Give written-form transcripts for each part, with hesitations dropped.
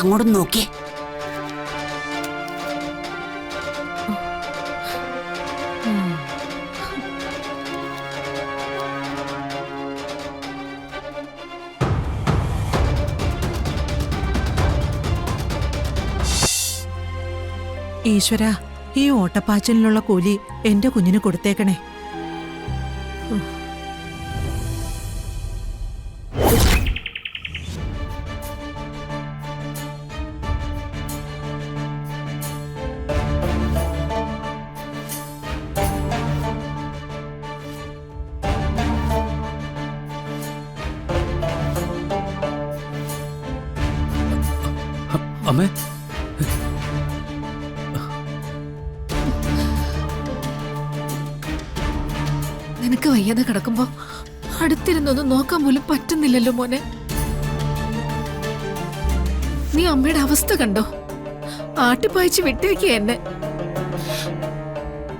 അങ്ങോട്ട് നോക്കിയേ. ഈശ്വര, ഈ ഓട്ടപ്പാച്ചിലിനുള്ള കൂലി എന്റെ കുഞ്ഞിന് കൊടുത്തേക്കണേ. അമ്മേ, നിനക്ക് വയ്യാതെ കിടക്കുമ്പോ അടുത്തിരുന്നൊന്നും നോക്കാൻ പോലും പറ്റുന്നില്ലല്ലോ മോനെ. നീ അമ്മയുടെ അവസ്ഥ കണ്ടോ? ആട്ടിപ്പായിച്ച് വിട്ടിരിക്കുക എന്നെ.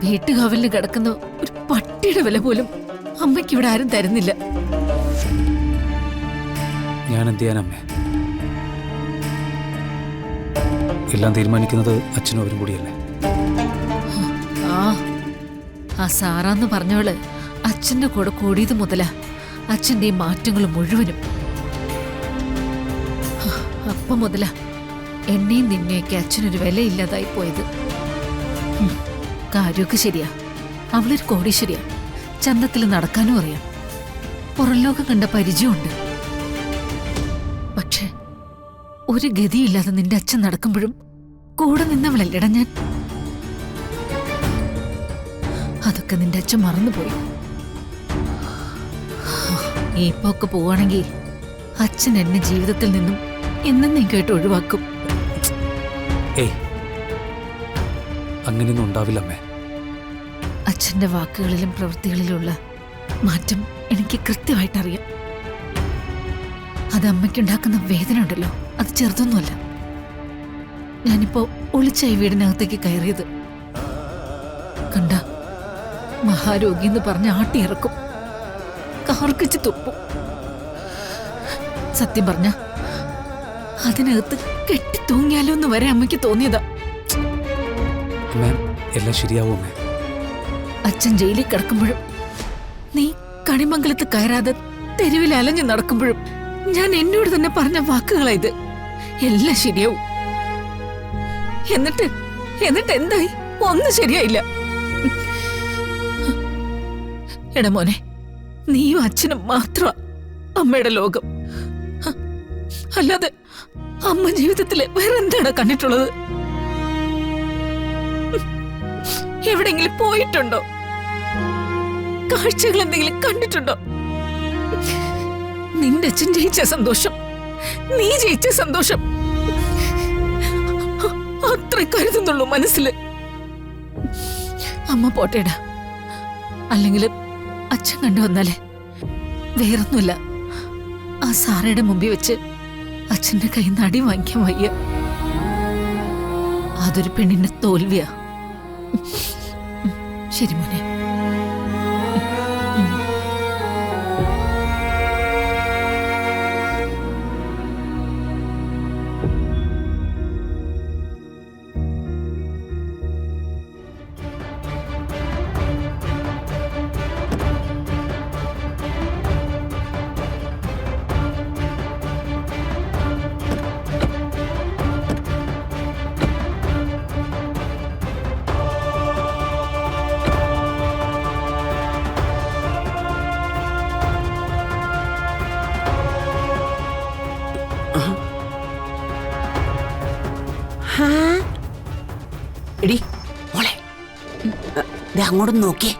വീട്ടുകാവലിന് കിടക്കുന്ന ഒരു പട്ടിയുടെ വില പോലും അമ്മയ്ക്ക് ഇവിടെ ആരും തരുന്നില്ല. ഞാൻ എന്ത് ചെയ്യാനമ്മേ? എല്ലാം തീരുമാനിക്കുന്നത് അച്ഛനും അവരും കൂടിയല്ലേ. ആ സാറാന്ന് പറഞ്ഞവള് അച്ഛന്റെ കൂടെ കൂടിയത് മുതലാ അച്ഛന്റെ ഈ മാറ്റങ്ങൾ മുഴുവനും. അപ്പം മുതലാ എന്നെയും നിന്നെയൊക്കെ അച്ഛനൊരു വിലയില്ലാതായി പോയത്. കാര്യമൊക്കെ ശരിയാ, അവളൊരു കോടീശ്വരിയാ. ചന്തത്തിൽ നടക്കാനും അറിയാം, പുറംലോകം കണ്ട പരിചയമുണ്ട്. പക്ഷെ ഒരു ഗതിയില്ലാതെ നിന്റെ അച്ഛൻ നടക്കുമ്പോഴും കൂടെ നിന്നവളല്ലട ഞാൻ. അതൊക്കെ നിന്റെ അച്ഛൻ മറന്നുപോയി. ഈ പോക്ക് പോവാണെങ്കിൽ അച്ഛൻ എന്നെ ജീവിതത്തിൽ നിന്നും എന്നേക്കായിട്ട് ഒഴിവാക്കും. ഏയ്, അങ്ങനെയൊന്നും ഉണ്ടാവില്ലമ്മേ. അച്ഛന്റെ വാക്കുകളിലും പ്രവൃത്തികളിലുള്ള മാറ്റം എനിക്ക് കൃത്യമായിട്ടറിയാം. അത് അമ്മയ്ക്കുണ്ടാക്കുന്ന വേദന ഉണ്ടല്ലോ, അത് ചെറുതൊന്നുമല്ല. ഞാനിപ്പോ ഒളിച്ചായി വീടിനകത്തേക്ക് കയറിയത് കണ്ട മഹാരോഗി എന്ന് പറഞ്ഞ് ആട്ടിയിറക്കും, കാർക്കിച്ച് തുപ്പും. സത്യം പറഞ്ഞ അതിനകത്ത് കെട്ടി തൂങ്ങിയാലോ എന്ന് വരെ അമ്മയ്ക്ക് തോന്നിയതാ. എല്ലാം ശരിയാവും അമ്മേ. അച്ഛൻ ജയിലിൽ കിടക്കുമ്പോഴും നീ കണിമംഗലത്ത് കയറാതെ തെരുവിൽ അലഞ്ഞു നടക്കുമ്പോഴും ഞാൻ എന്നോട് തന്നെ പറഞ്ഞ വാക്കുകളാ ഇത്. എല്ലാം ശരിയാവും. എന്നിട്ട് എന്തായി? ഒന്നും ശരിയായില്ല. എടാ മോനെ, നീയും അച്ഛനും മാത്രമാ അമ്മയുടെ ലോകം. അല്ലാതെ അമ്മ ജീവിതത്തില് വേറെ എന്താണ് കണ്ടിട്ടുള്ളത്? എവിടെങ്കിലും പോയിട്ടുണ്ടോ? കാഴ്ചകൾ എന്തെങ്കിലും കണ്ടിട്ടുണ്ടോ? നിന്റെ അച്ഛൻ ജയിച്ച സന്തോഷം, നീ ജയിച്ച സന്തോഷം അത്ര കരുതുന്നുള്ളൂ മനസ്സില്. അമ്മ പോട്ടേടാ. അല്ലെങ്കിൽ അച്ഛൻ കണ്ടുവന്നാലേ വേറൊന്നുമില്ല, ആ സാറയുടെ മുമ്പിൽ വെച്ച് അച്ഛന്റെ കൈ നടി വാങ്ങിക്കാൻ വയ്യ. അതൊരു പെണ്ണിന്റെ തോൽവിയാ. ശരി മോനെ. എടി മോളെ, അങ്ങോട്ട് നോക്കിയേ.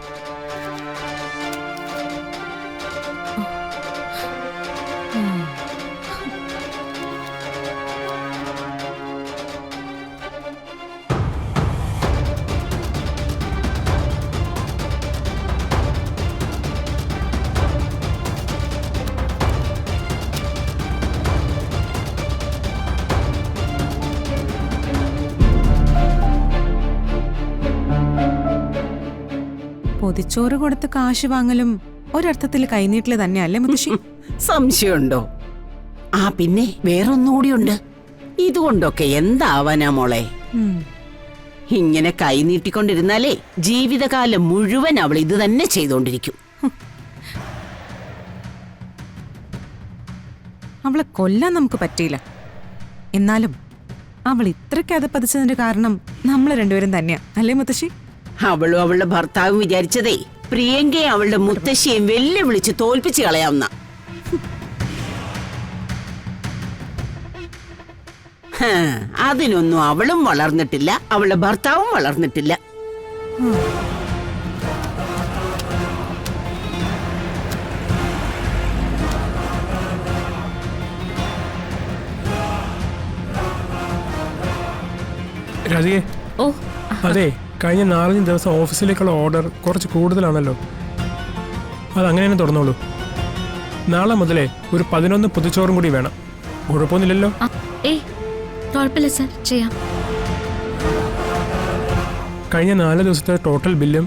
പൊതിച്ചോറ് കൊടുത്ത് കാശ് വാങ്ങലും ഒരർത്ഥത്തിൽ കൈനീട്ടില് തന്നെയല്ലേ മുത്തശ്ശി? സംശയമുണ്ടോ? ആ പിന്നെ വേറൊന്നുകൂടിയുണ്ട്. ഇതുകൊണ്ടൊക്കെ എന്താവാനാ മോളെ? ഉം. ഇങ്ങനെ കൈനീട്ടിക്കൊണ്ടിരുന്നാലേ ജീവിതകാലം മുഴുവൻ അവൾ ഇത് തന്നെ ചെയ്തോണ്ടിരിക്കും. അവളെ കൊല്ലാൻ നമുക്ക് പറ്റിയില്ല. എന്നാലും അവൾ ഇത്രയ്ക്ക് അത് പതിച്ചതിന്റെ കാരണം നമ്മൾ രണ്ടുപേരും തന്നെയാ, അല്ലേ മുത്തശ്ശി? അവളും അവളുടെ ഭർത്താവും വിചാരിച്ചതേ പ്രിയങ്കയെ അവളുടെ മുത്തശ്ശിയെയും വെല്ലുവിളിച്ച് തോൽപ്പിച്ച് കളയാവുന്ന. അതിനൊന്നും അവളും വളർന്നിട്ടില്ല, അവളുടെ ഭർത്താവും വളർന്നിട്ടില്ല. രാധികേ, ഓ അതെ, കഴിഞ്ഞ 4 ദിവസം ഓഫീസിലേക്കുള്ള ഓർഡർ കുറച്ച് കൂടുതലാണല്ലോ. അതങ്ങനെ തന്നെ തുറന്നോളൂ. നാളെ മുതലേ ഒരു 11 പൊതിച്ചോറും കൂടി വേണം. കുഴപ്പമൊന്നുമില്ലല്ലോ? കുഴപ്പമില്ല സർ, ചെയ്യാം. കഴിഞ്ഞ 4 ദിവസത്തെ ടോട്ടൽ ബില്ലും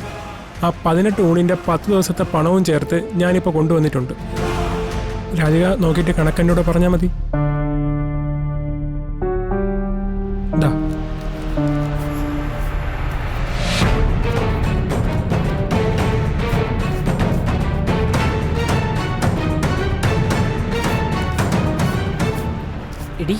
ആ 18 ഊണിൻ്റെ 10 ദിവസത്തെ പണവും ചേർത്ത് ഞാനിപ്പോൾ കൊണ്ടുവന്നിട്ടുണ്ട്. രാധിക നോക്കിയിട്ട് കണക്കെന്നോട് പറഞ്ഞാൽ മതി. ദാ. എടി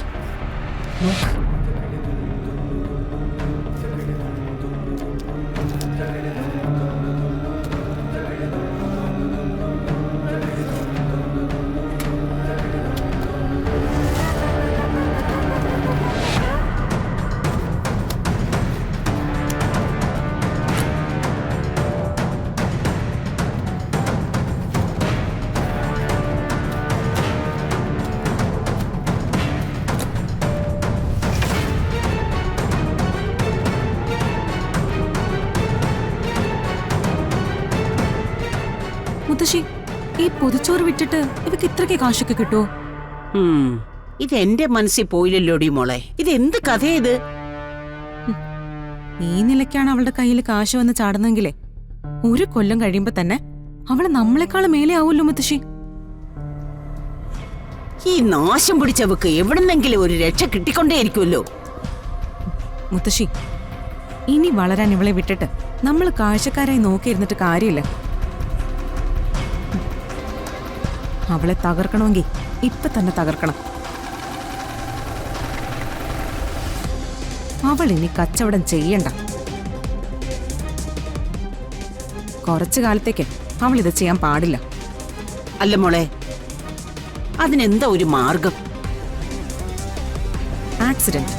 മുത്തശ്ശി, ഈ പൊതിച്ചോറ് വിറ്റിട്ട് ഇവക്ക് ഇത്രയ്ക്ക് കാശൊക്കെ കിട്ടുമോ? ഇത് എന്റെ മനസ്സിൽ പോയില്ലല്ലോടി മോളെ. ഇത് എന്ത് കഥയാ ഇത്? ഈ നിലയ്ക്കാണ് അവളുടെ കയ്യിൽ കാശ് വന്ന് ചാടുന്നെങ്കിലേ 1 കൊല്ലം കഴിയുമ്പോ തന്നെ അവള് നമ്മളെക്കാളും മേലെ ആവുമല്ലോ മുത്തശ്ശി. ഈ നാശം പിടിച്ചവക്ക് എവിടുന്നെങ്കിലും ഒരു രക്ഷ കിട്ടിക്കൊണ്ടേയിരിക്കുമല്ലോ. മുത്തശ്ശി, ഇനി വളരാൻ ഇവളെ വിട്ടിട്ട് നമ്മൾ കാഴ്ചക്കാരായി നോക്കിയിരുന്നിട്ട് കാര്യമില്ല. അവളെ തകർക്കണമെങ്കിൽ ഇപ്പൊ തന്നെ തകർക്കണം. അവൾ ഇനി കച്ചവടം ചെയ്യണ്ട. കുറച്ചു കാലത്തേക്ക് അവൾ ഇത് ചെയ്യാൻ പാടില്ല. അല്ല മോളെ, അതിനെന്താ ഒരു മാർഗം? ആക്സിഡന്റ്.